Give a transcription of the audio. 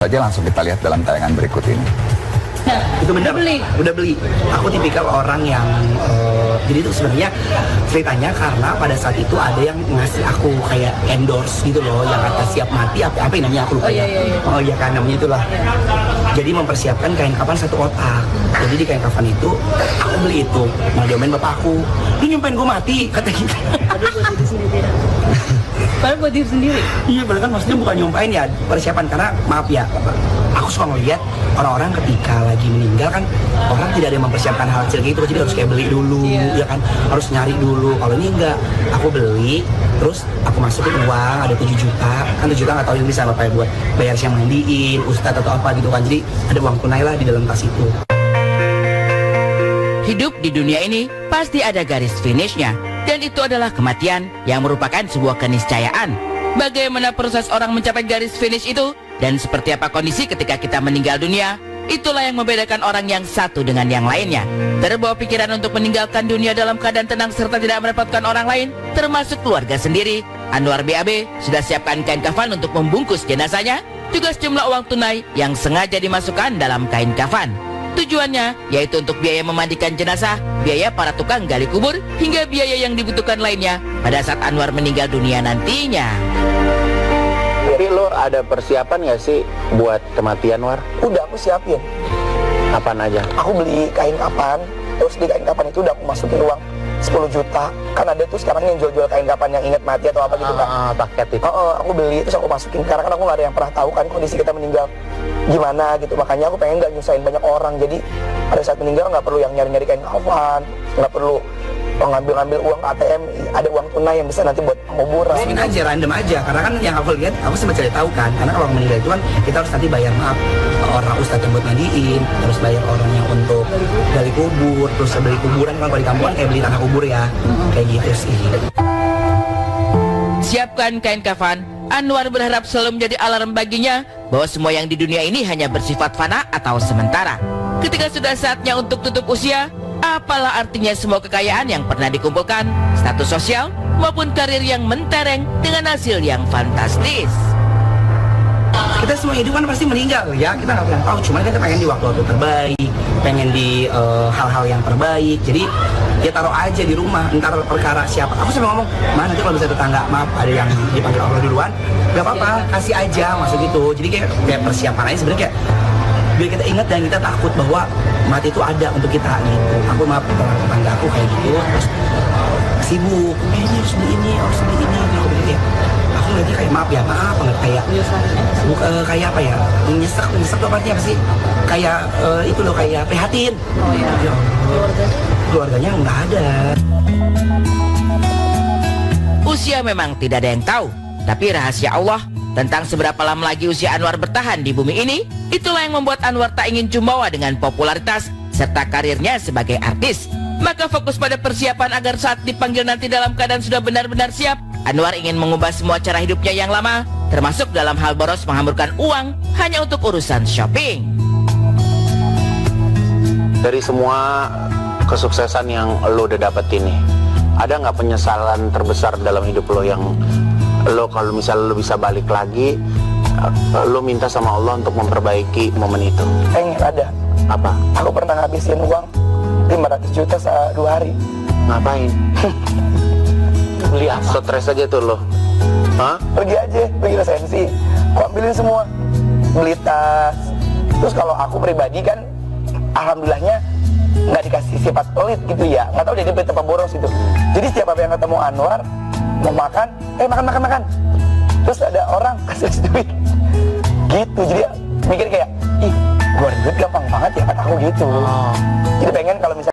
Saja langsung kita lihat dalam tayangan berikut ini. Nah, itu benar. Udah beli. Aku tipikal orang yang jadi itu sebenarnya ceritanya karena pada saat itu ada yang ngasih aku kayak endorse gitu loh, yang kata siap mati apa yang namanya aku lupa. Oh iya kan namanya itulah. Jadi mempersiapkan kain kafan satu kotak. Jadi di kain kafan itu aku beli itu. Mau diomelin bapak aku, lu nyumpain gue mati kata gitu. Padahal buat diri sendiri. Padahal buat diri sendiri. Iya, padahal kan maksudnya bukan nyumpain ya, persiapan karena maaf ya, aku suka ngeliat orang-orang ketika lagi meninggal kan orang tidak ada yang mempersiapkan hal kecil gitu, jadi harus kayak beli dulu, ya kan, harus nyari dulu. Kalau ini enggak, aku beli, terus aku masukin uang ada 7 juta, kan 7 juta nggak tahu yang bisa apa ya buat bayar siang mandiin, ustadz atau apa gitu kan, jadi ada uang tunai lah di dalam tas itu. Hidup di dunia ini pasti ada garis finishnya, dan itu adalah kematian yang merupakan sebuah keniscayaan. Bagaimana proses orang mencapai garis finish itu, dan seperti apa kondisi ketika kita meninggal dunia, itulah yang membedakan orang yang satu dengan yang lainnya. Terbawa pikiran untuk meninggalkan dunia dalam keadaan tenang serta tidak merepotkan orang lain, termasuk keluarga sendiri, Anwar BAB sudah siapkan kain kafan untuk membungkus jenazahnya, juga sejumlah uang tunai yang sengaja dimasukkan dalam kain kafan. Tujuannya yaitu untuk biaya memandikan jenazah, biaya para tukang gali kubur, hingga biaya yang dibutuhkan lainnya pada saat Anwar meninggal dunia nantinya. Tapi lo ada persiapan gak sih buat kematian, War? Udah aku siapin. Apaan aja? Aku beli kain kapan, terus di kain kapan itu udah aku masukin uang 10 juta. Kan ada tuh sekarang yang jual-jual kain kapan yang ingat mati atau apa gitu kan. Paket itu. Aku beli, terus aku masukin. Karena kan aku gak ada yang pernah tahu kan kondisi kita meninggal gimana gitu. Makanya aku pengen gak nyusahin banyak orang. Jadi pada saat meninggal gak perlu yang nyari-nyari kain kafan, gak perlu ngambil uang ATM, ada uang tunai yang bisa nanti buat penguburan. Masukin aja, random aja, karena kan yang aku lihat, aku sempat cari tahu kan, karena kalau meninggal itu kan kita harus nanti bayar orang ustadz yang buat mandiin, terus bayar orang yang untuk gali kubur, terus beli kuburan kan kalau di kampung kan kayak beli tanah kubur ya, kayak gitu sih. Siapkan kain kafan, Anwar berharap selalu menjadi alarm baginya bahwa semua yang di dunia ini hanya bersifat fana atau sementara. Ketika sudah saatnya untuk tutup usia, apalah artinya semua kekayaan yang pernah dikumpulkan, status sosial, maupun karir yang mentereng dengan hasil yang fantastis. Kita semua hidup kan pasti meninggal ya, kita nggak pernah tahu, cuman kita pengen di waktu-waktu terbaik, pengen di hal-hal yang terbaik, jadi ya taruh aja di rumah, ntar perkara siapa. Aku sampai ngomong, mana nanti kalau bisa tetangga, maaf ada yang dipanggil Allah duluan, gak apa-apa, kasih aja, masuk gitu. Jadi kayak persiapan aja sebenarnya, kayak biar kita ingat dan kita takut bahwa mati itu ada untuk kita gitu. Aku maaf tetangga aku kayak gitu, terus sibuk, ini harus beli ini, harus beli ini. Aku bilang kayak, aku lagi kayak maaf ya, maaf banget kayak kayak apa ya, nyesek tuh artinya apa sih? Kayak itu loh, kayak prihatin. Oh iya. Keluarganya nggak ada. Usia memang tidak ada yang tahu, tapi rahasia Allah tentang seberapa lama lagi usia Anwar bertahan di bumi ini, itulah yang membuat Anwar tak ingin jumawa dengan popularitas serta karirnya sebagai artis. Maka fokus pada persiapan agar saat dipanggil nanti dalam keadaan sudah benar-benar siap. Anwar ingin mengubah semua cara hidupnya yang lama, termasuk dalam hal boros menghamburkan uang hanya untuk urusan shopping. Dari semua kesuksesan yang lo udah dapet ini, ada nggak penyesalan terbesar dalam hidup lo yang lo kalau misalnya lo bisa balik lagi, lo minta sama Allah untuk memperbaiki momen itu? Pengen ada. Apa? Aku pernah ngabisin uang 500 juta 2 hari. Ngapain? Beli apa? Stres aja tuh lo. Hah? Pergi aja, pergi resensi. Aku ambilin semua. Beli tas. Terus kalau aku pribadi kan, alhamdulillahnya nggak dikasih sifat pelit gitu ya. Nggak tahu dia betapa boros itu. Jadi setiap apa yang ketemu Anwar, mau makan, makan. Terus ada orang kasih duit. Gitu, jadi mikir kayak, ih, gua duit gampang banget ya, kata aku gitu. Jadi pengen kalau misalnya